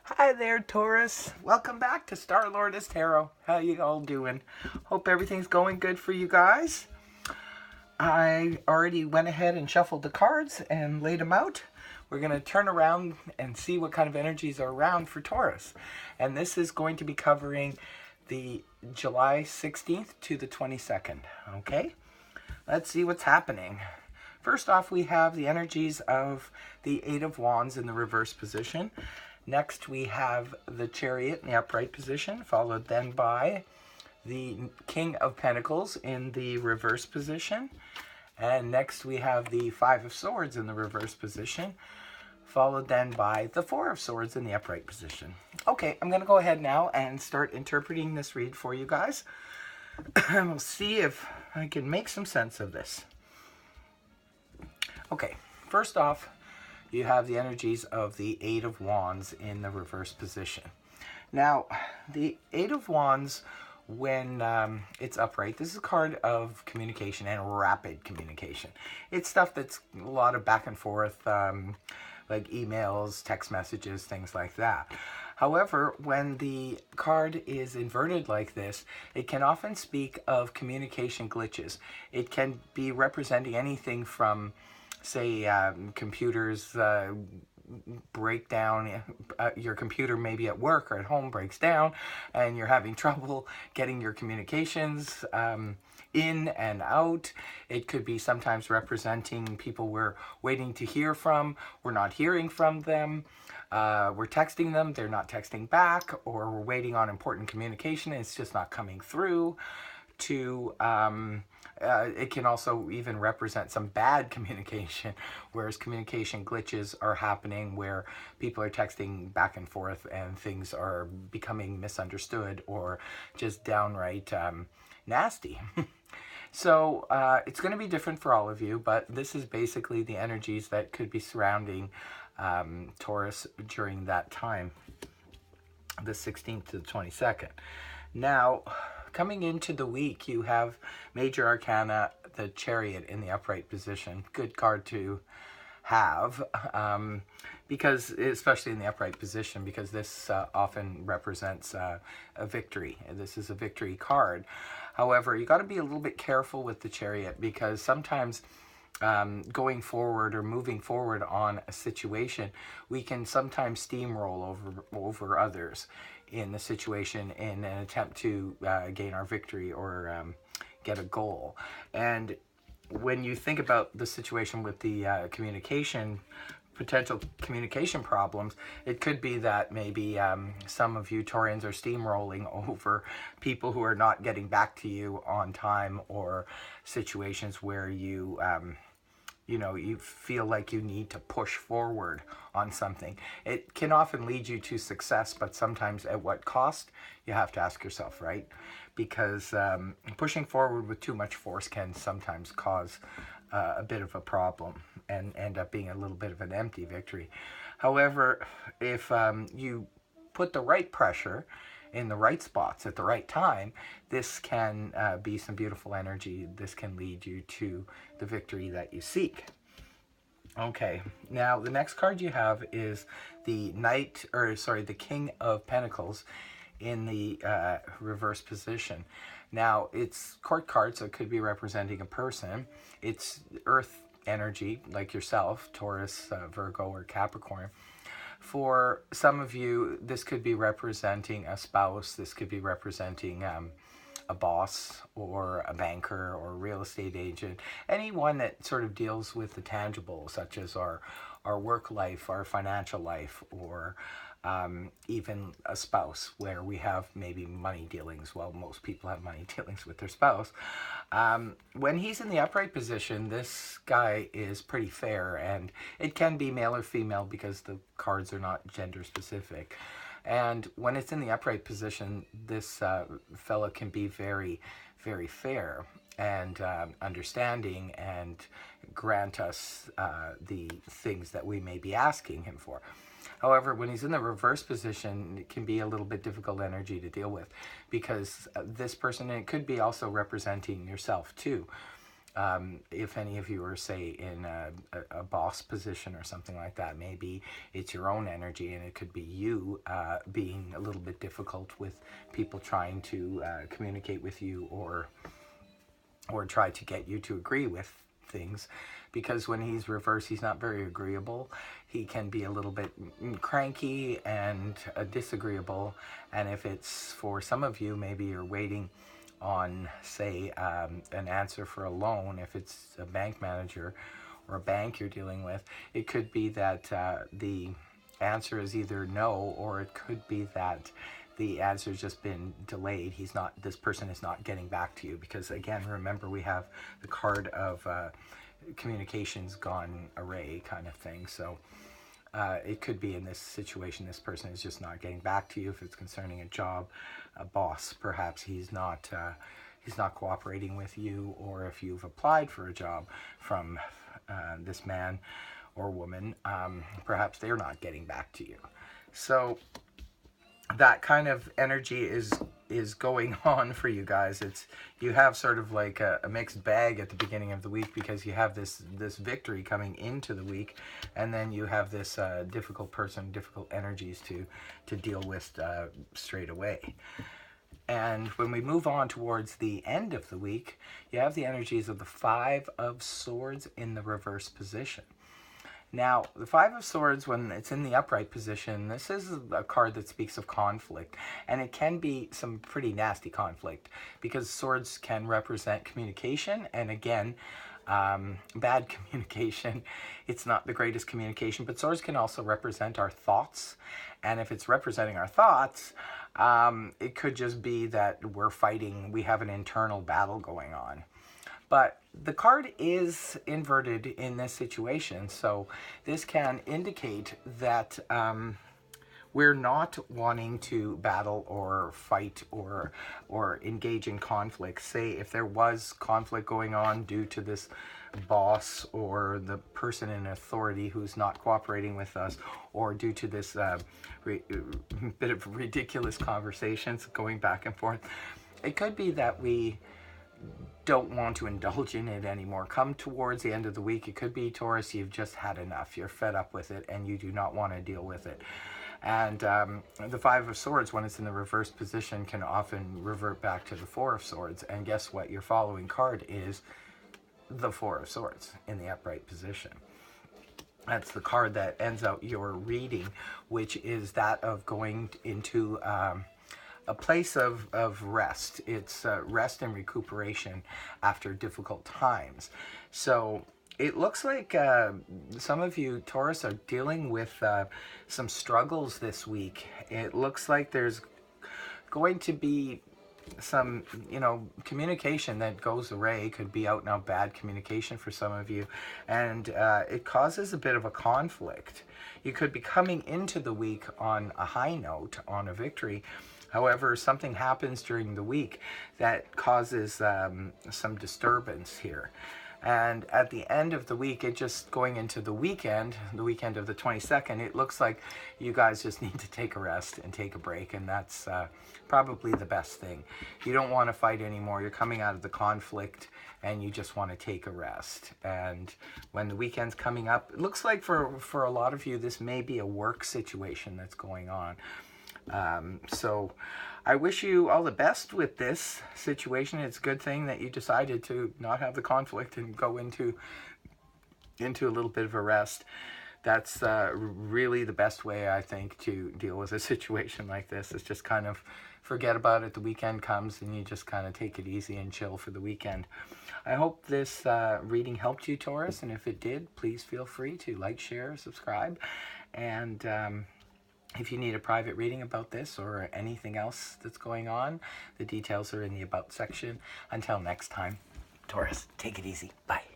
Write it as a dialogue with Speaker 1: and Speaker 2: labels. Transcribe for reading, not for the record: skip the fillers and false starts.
Speaker 1: Hi there, Taurus. Welcome back to Star-Lord Tarot. How you all doing? Hope everything's going good for you guys. I already went ahead and shuffled the cards and laid them out. We're going to turn around and see what kind of energies are around for Taurus. And this is going to be covering the July 16th to the 22nd. Okay? Let's see what's happening. First off, we have the energies of the Eight of Wands in the reverse position. Next, we have the Chariot in the upright position, followed then by the King of Pentacles in the reverse position. And next, we have the Five of Swords in the reverse position, followed then by the Four of Swords in the upright position. Okay, I'm going to go ahead now and start interpreting this read for you guys. And we'll see if I can make some sense of this. Okay, first off, you have the energies of the Eight of Wands in the reverse position. Now, the Eight of Wands, when it's upright, this is a card of communication and rapid communication. It's stuff that's a lot of back and forth, like emails, text messages, things like that. However, when the card is inverted like this, it can often speak of communication glitches. It can be representing anything from, say, computers break down. Your computer maybe at work or at home breaks down and you're having trouble getting your communications in and out. It could be sometimes representing people we're waiting to hear from, we're not hearing from them. We're texting them, they're not texting back, or we're waiting on important communication and it's just not coming through. It can also even represent some bad communication, whereas communication glitches are happening where people are texting back and forth and things are becoming misunderstood or just downright nasty. So it's going to be different for all of you, but this is basically the energies that could be surrounding Taurus during that time, the 16th to the 22nd. Now, coming into the week, you have Major Arcana, the Chariot in the upright position. Good card to have, because, especially in the upright position, because this often represents a victory. This is a victory card. However, you got to be a little bit careful with the Chariot, because sometimes going forward or moving forward on a situation, we can sometimes steamroll over others in the situation in an attempt to gain our victory or get a goal. And when you think about the situation with the potential communication problems, it could be that maybe some of you Taurians are steamrolling over people who are not getting back to you on time, or situations where you you feel like you need to push forward on something. It can often lead you to success, but sometimes at what cost? You have to ask yourself, right? Because pushing forward with too much force can sometimes cause a bit of a problem and end up being a little bit of an empty victory. However, if you put the right pressure in the right spots at the right time, this can be some beautiful energy. This can lead you to the victory that you seek. Okay, now the next card you have is the the King of Pentacles in the reverse position. Now, it's court card, so it could be representing a person. It's earth energy, like yourself, Taurus, Virgo, or Capricorn. For some of you, this could be representing a spouse. This could be representing a boss or a banker or a real estate agent. Anyone that sort of deals with the tangible, such as our work life, our financial life, or even a spouse where we have maybe money dealings. Well, most people have money dealings with their spouse. When he's in the upright position, this guy is pretty fair, and it can be male or female because the cards are not gender specific. And when it's in the upright position, this fella can be very, very fair and understanding and grant us the things that we may be asking him for. However, when he's in the reverse position, it can be a little bit difficult energy to deal with, because this person, and it could be also representing yourself too, If any of you are, say, in a boss position or something like that, maybe it's your own energy, and it could be you being a little bit difficult with people trying to communicate with you, or try to get you to agree with things. Because when he's reversed, he's not very agreeable. He can be a little bit cranky and disagreeable. And if it's for some of you, maybe you're waiting on, say, an answer for a loan. If it's a bank manager or a bank you're dealing with, it could be that the answer is either no, or it could be that the answer has just been delayed. This person is not getting back to you, because again, remember, we have the card of communications gone array kind of thing. So it could be in this situation, this person is just not getting back to you. If it's concerning a job, a boss, perhaps he's not cooperating with you, or if you've applied for a job from this man or woman, perhaps they're not getting back to you. So that kind of energy is going on for you guys. You have sort of like a mixed bag at the beginning of the week, because you have this victory coming into the week, and then you have this difficult energies to deal with straight away. And when we move on towards the end of the week, you have the energies of the Five of Swords in the reverse position. Now, the Five of Swords, when it's in the upright position, this is a card that speaks of conflict, and it can be some pretty nasty conflict, because swords can represent communication, and again, bad communication. It's not the greatest communication, but swords can also represent our thoughts, and if it's representing our thoughts, it could just be that we're fighting, we have an internal battle going on. But the card is inverted in this situation, so this can indicate that we're not wanting to battle or fight or engage in conflict. Say if there was conflict going on due to this boss or the person in authority who's not cooperating with us, or due to this bit of ridiculous conversations going back and forth, it could be that we don't want to indulge in it anymore. Come towards the end of the week, it could be, Taurus, you've just had enough. You're fed up with it, and you do not want to deal with it. And the Five of Swords, when it's in the reverse position, can often revert back to the Four of Swords. And guess what? Your following card is the Four of Swords in the upright position. That's the card that ends out your reading, which is that of going into a place of rest. It's rest and recuperation after difficult times. So it looks like some of you, Taurus, are dealing with some struggles this week. It looks like there's going to be some, communication that goes awry. Could be out and out bad communication for some of you, and it causes a bit of a conflict. You could be coming into the week on a high note, on a victory. However, something happens during the week that causes some disturbance here. And at the end of the week, it just going into the weekend of the 22nd, it looks like you guys just need to take a rest and take a break. And that's probably the best thing. You don't want to fight anymore. You're coming out of the conflict and you just want to take a rest. And when the weekend's coming up, it looks like for a lot of you, this may be a work situation that's going on. So I wish you all the best with this situation. It's a good thing that you decided to not have the conflict and go into a little bit of a rest. That's really the best way, I think, to deal with a situation like this, is just kind of forget about it. The weekend comes and you just kind of take it easy and chill for the weekend. I hope this reading helped you, Taurus, and if it did, please feel free to like, share, subscribe, and if you need a private reading about this or anything else that's going on, the details are in the About section. Until next time, Taurus, take it easy. Bye.